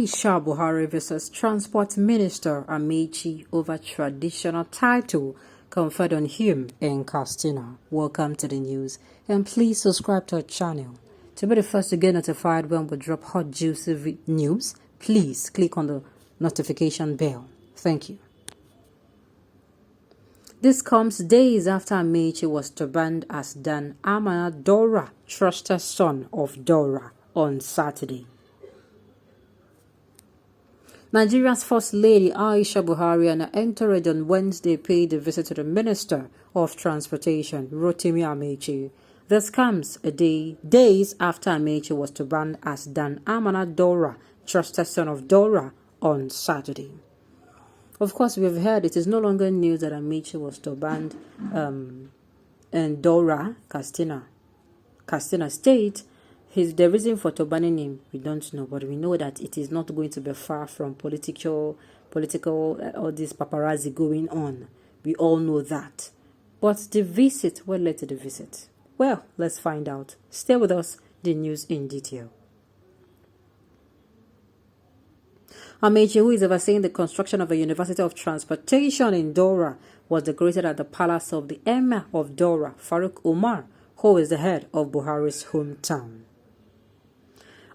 Aisha Buhari versus Transport Minister Ameachi over traditional title conferred on him in Castina. Welcome to the news, and please subscribe to our channel. To be the first to get notified when we drop hot juicy news, please click on the notification bell. Thank you. This comes days after Ameachi was turbaned as Dan Amana Dora, trusted son of Dora, on Saturday. Nigeria's First Lady Aisha Buhari and her entourage on Wednesday paid a visit to the Minister of Transportation, Rotimi Ameachi. This comes days after Ameachi was turbaned as Dan Amana Dora, trusted son of Dora, on Saturday. Of course, we've heard it is no longer news that Ameachi was turbaned in Dora, Castina State. The reason for turbaning him, we don't know, but we know that it is not going to be far from political, all this paparazzi going on. We all know that. But the visit, what led to the visit? Well, let's find out. Stay with us, the news in detail. Ameachi, who is overseeing the construction of a University of Transportation in Dora, was decorated at the palace of the Emir of Dora, Farouk Umar, who is the head of Buhari's hometown.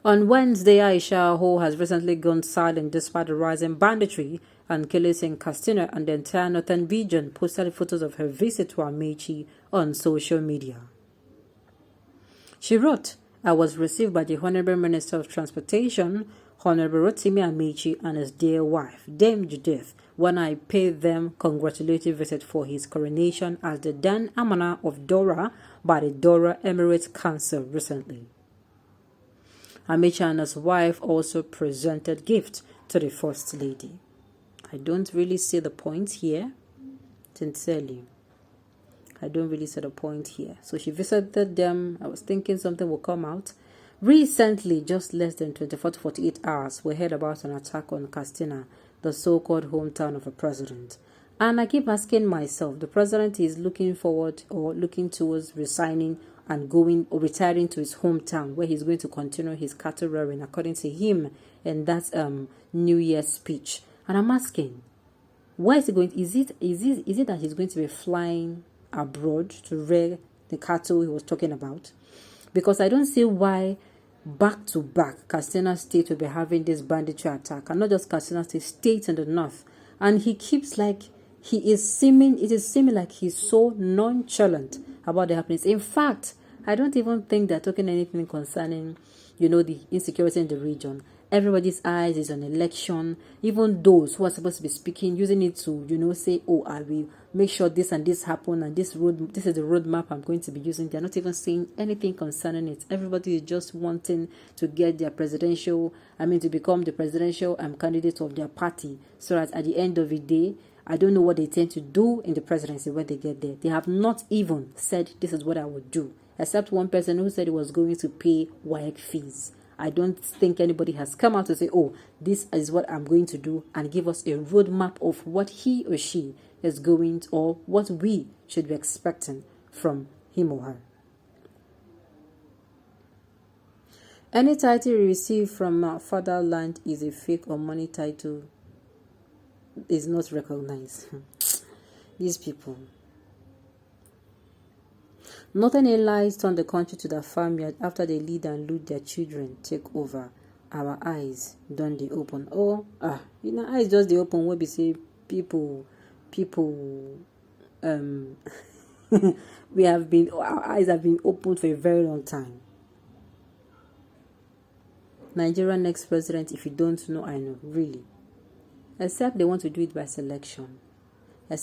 On Wednesday, Aisha, who has recently gone silent despite the rising banditry and killings in Castina and the entire northern region, posted photos of her visit to Ameachi on social media. She wrote, "I was received by the Honorable Minister of Transportation, Honorable Rotimi Ameachi, and his dear wife, Dame Judith, when I paid them congratulatory visit for his coronation as the Dan Amana of Dora by the Dora Emirate Council recently." Ameachi and his wife also presented gifts to the First Lady. I don't really see the point here, sincerely. I don't really see the point here. So she visited them. I was thinking something will come out. Recently, just less than 24 to 48 hours, we heard about an attack on Castina, the so-called hometown of a president. And I keep asking myself, the president is looking forward or looking towards resigning and going or retiring to his hometown, where he's going to continue his cattle rearing, according to him, and that's New Year's speech. And I'm asking, where is he going? Is it that he's going to be flying abroad to rear the cattle he was talking about? Because I don't see why back to back Castina State will be having this banditry attack, and not just Castina State, states in the north. And he keeps like it is seeming like he's so nonchalant about the happenings. In fact, I don't even think they're talking anything concerning, the insecurity in the region. Everybody's eyes is on election. Even those who are supposed to be speaking, using it to, say, oh, I will make sure this and this happen, and this is the roadmap I'm going to be using. They're not even saying anything concerning it. Everybody is just wanting to get their to become the presidential candidate of their party, so that at the end of the day, I don't know what they tend to do in the presidency when they get there. They have not even said, this is what I would do, except one person who said he was going to pay WAEC fees. I don't think anybody has come out to say, oh, this is what I'm going to do, and give us a roadmap of what he or she is going to, or what we should be expecting from him or her. Any title you receive from fatherland is a fake or money title, is not recognized. These people. Northern allies turn the country to their farmyard after they lead and loot their children take over. Our eyes don't they open? Eyes just they open where we say people our eyes have been opened for a very long time. Nigerian next president, if you don't know, I know, really. Except they want to do it by selection. I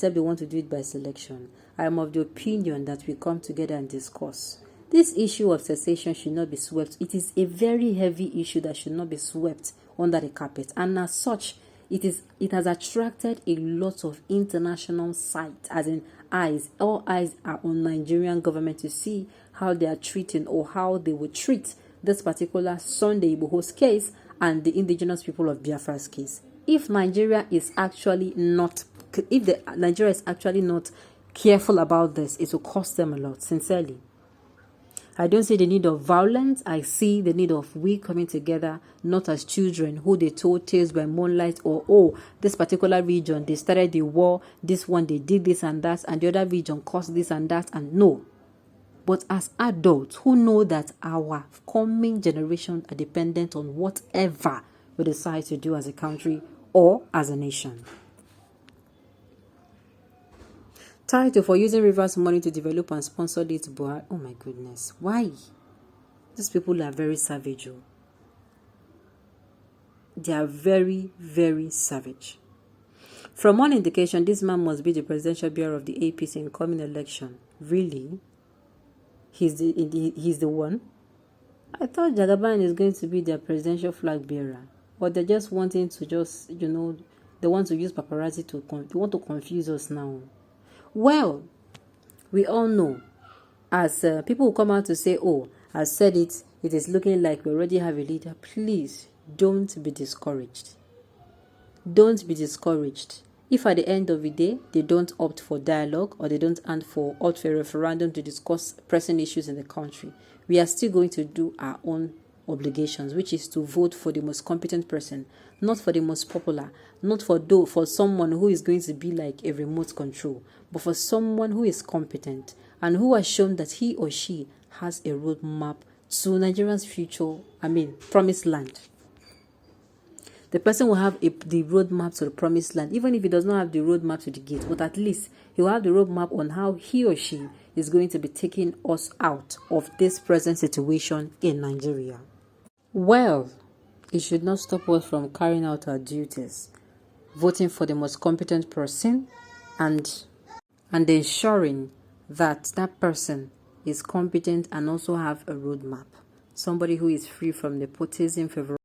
am of the opinion that we come together and discuss. This issue of cessation should not be swept. It is a very heavy issue that should not be swept under the carpet. And as such, it has attracted a lot of international sight, as in eyes. All eyes are on Nigerian government to see how they are treating or how they will treat this particular Sunday Igboho's case and the indigenous people of Biafra's case. If Nigeria is actually not careful about this, it will cost them a lot, sincerely. I don't see the need of violence. I see the need of we coming together, not as children who they told tales by moonlight, or oh, this particular region they started the war, this one they did this and that, and the other region caused this and that, and no. But as adults who know that our coming generation are dependent on whatever we decide to do as a country or as a nation. Title for using reverse money to develop and sponsor it, Buhari. Oh my goodness. Why? These people are very savage. They are very, very savage. From one indication, this man must be the presidential bearer of the APC in coming election. Really? He's the one? I thought Jagaban is going to be their presidential flag bearer. But they're just wanting to they want to use paparazzi they want to confuse us now. Well, we all know, as people will come out to say, oh, I said it, it is looking like we already have a leader. Please, don't be discouraged. Don't be discouraged. If at the end of the day, they don't opt for dialogue or they don't opt for a referendum to discuss pressing issues in the country, we are still going to do our own obligations, which is to vote for the most competent person, not for the most popular, not for someone who is going to be like a remote control, but for someone who is competent and who has shown that he or she has a roadmap to Nigeria's future, promised land. The person will have the roadmap to the promised land, even if he does not have the roadmap to the gate, but at least he will have the roadmap on how he or she is going to be taking us out of this present situation in Nigeria. Well, it should not stop us from carrying out our duties, voting for the most competent person and ensuring that that person is competent and also have a roadmap. Somebody who is free from nepotism, favor.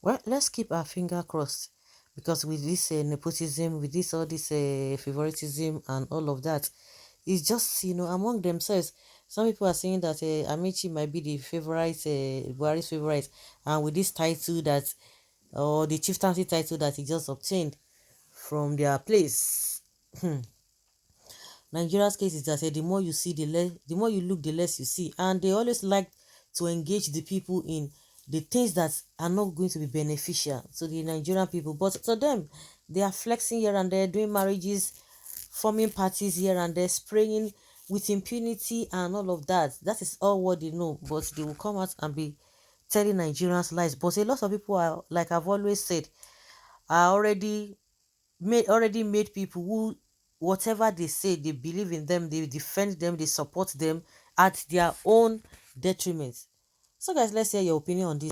Well, let's keep our finger crossed, because with this nepotism, with this all this favoritism and all of that, it's just among themselves. Some people are saying that Ameachi might be the favorite, Buhari's favorite, and with this title that, or the chieftaincy title that he just obtained from their place. Nigeria's case is that the more you see, the more you look, the less you see, and they always like to engage the people in the things that are not going to be beneficial to the Nigerian people. But to them, they are flexing here and there, doing marriages, forming parties here and there, spraying with impunity and all of that. That is all what they know. But they will come out and be telling Nigerians lies. But a lot of people are, like I've always said, are already made people who, whatever they say, they believe in them, they defend them, they support them at their own detriment. So guys, let's hear your opinion on this.